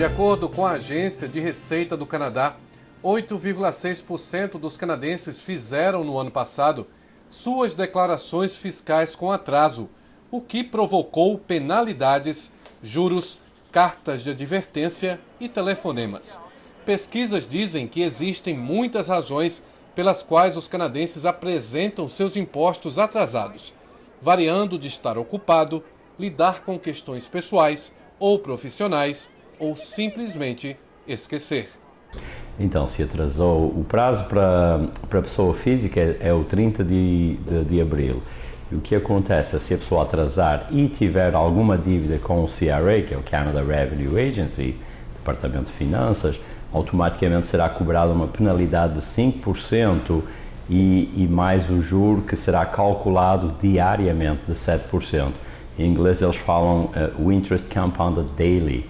De acordo com a Agência de Receita do Canadá, 8,6% dos canadenses fizeram no ano passado suas declarações fiscais com atraso, o que provocou penalidades, juros, cartas de advertência e telefonemas. Pesquisas dizem que existem muitas razões pelas quais os canadenses apresentam seus impostos atrasados, variando de estar ocupado, lidar com questões pessoais ou profissionais, ou simplesmente esquecer. Então, se atrasou, o prazo para a pessoa física é o 30 de abril. E o que acontece se a pessoa atrasar e tiver alguma dívida com o CRA, que é o Canada Revenue Agency, Departamento de Finanças, automaticamente será cobrada uma penalidade de 5% e mais o juro que será calculado diariamente de 7%. Em inglês eles falam o interest compounded daily.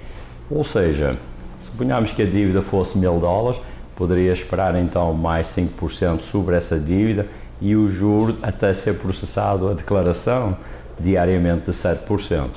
Ou seja, suponhamos que a dívida fosse $1.000, poderia esperar então mais 5% sobre essa dívida e o juro até ser processado a declaração diariamente de 7%.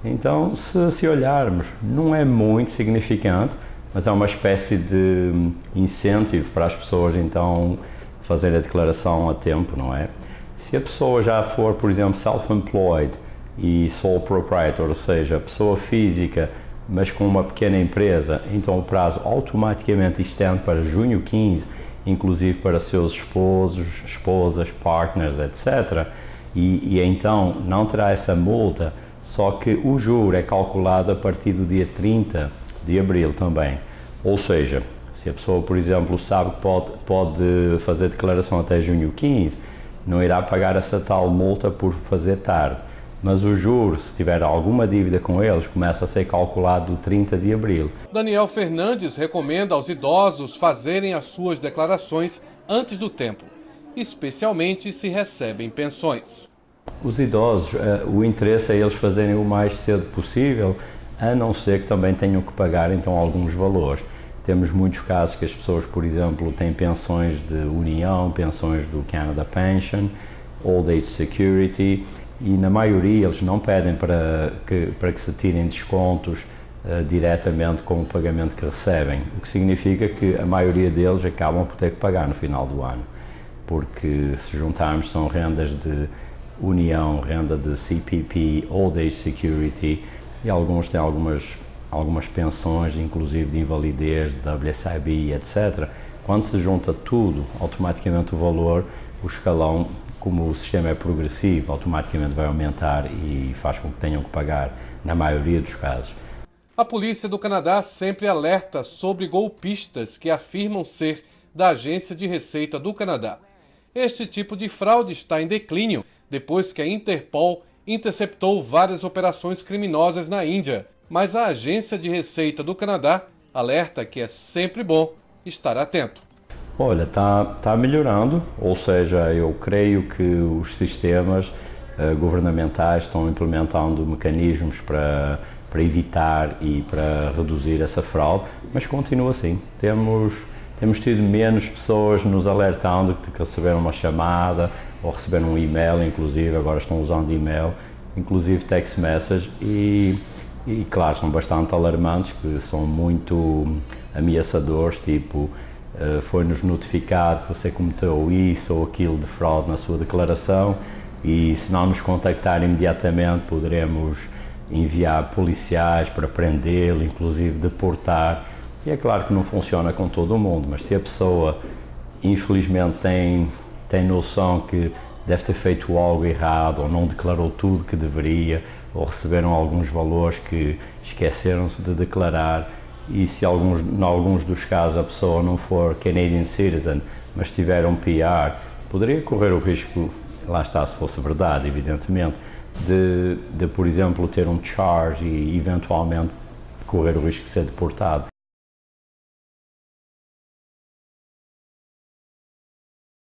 Então, se olharmos, não é muito significante, mas é uma espécie de incentivo para as pessoas então fazerem a declaração a tempo, não é? Se a pessoa já for, por exemplo, self-employed e sole proprietor, ou seja, pessoa física, mas com uma pequena empresa, então o prazo automaticamente estende para junho 15, inclusive para seus esposos, esposas, partners, etc. E então não terá essa multa, só que o juro é calculado a partir do dia 30 de abril também. Ou seja, se a pessoa, por exemplo, sabe que pode fazer declaração até junho 15, não irá pagar essa tal multa por fazer tarde. Mas o juro, se tiver alguma dívida com eles, começa a ser calculado no 30 de abril. Daniel Fernandes recomenda aos idosos fazerem as suas declarações antes do tempo, especialmente se recebem pensões. Os idosos, o interesse é eles fazerem o mais cedo possível, a não ser que também tenham que pagar então alguns valores. Temos muitos casos que as pessoas, por exemplo, têm pensões de União, pensões do Canada Pension, Old Age Security, e na maioria eles não pedem para que se tirem descontos diretamente com o pagamento que recebem, o que significa que a maioria deles acabam por ter que pagar no final do ano, porque se juntarmos são rendas de União, renda de CPP, Old Age Security, e alguns têm algumas pensões, inclusive de invalidez, de WSIB, etc. Quando se junta tudo, automaticamente o valor, o escalão, como o sistema é progressivo, automaticamente vai aumentar e faz com que tenham que pagar, na maioria dos casos. A polícia do Canadá sempre alerta sobre golpistas que afirmam ser da Agência de Receita do Canadá. Este tipo de fraude está em declínio depois que a Interpol interceptou várias operações criminosas na Índia. Mas a Agência de Receita do Canadá alerta que é sempre bom estar atento. Olha, está melhorando, ou seja, eu creio que os sistemas governamentais estão implementando mecanismos para evitar e para reduzir essa fraude, mas continua assim. Temos tido menos pessoas nos alertando que receberam uma chamada ou receberam um e-mail, inclusive, agora estão usando e-mail, inclusive text message, e claro, são bastante alarmantes, que são muito ameaçadores, tipo, foi-nos notificado que você cometeu isso ou aquilo de fraude na sua declaração e se não nos contactar imediatamente poderemos enviar policiais para prendê-lo, inclusive deportar. E é claro que não funciona com todo o mundo, mas se a pessoa infelizmente tem noção que deve ter feito algo errado ou não declarou tudo que deveria ou receberam alguns valores que esqueceram-se de declarar, e se em alguns dos casos a pessoa não for Canadian Citizen, mas tiver um PR, poderia correr o risco, lá está, se fosse verdade, evidentemente, de por exemplo, ter um charge e eventualmente correr o risco de ser deportado.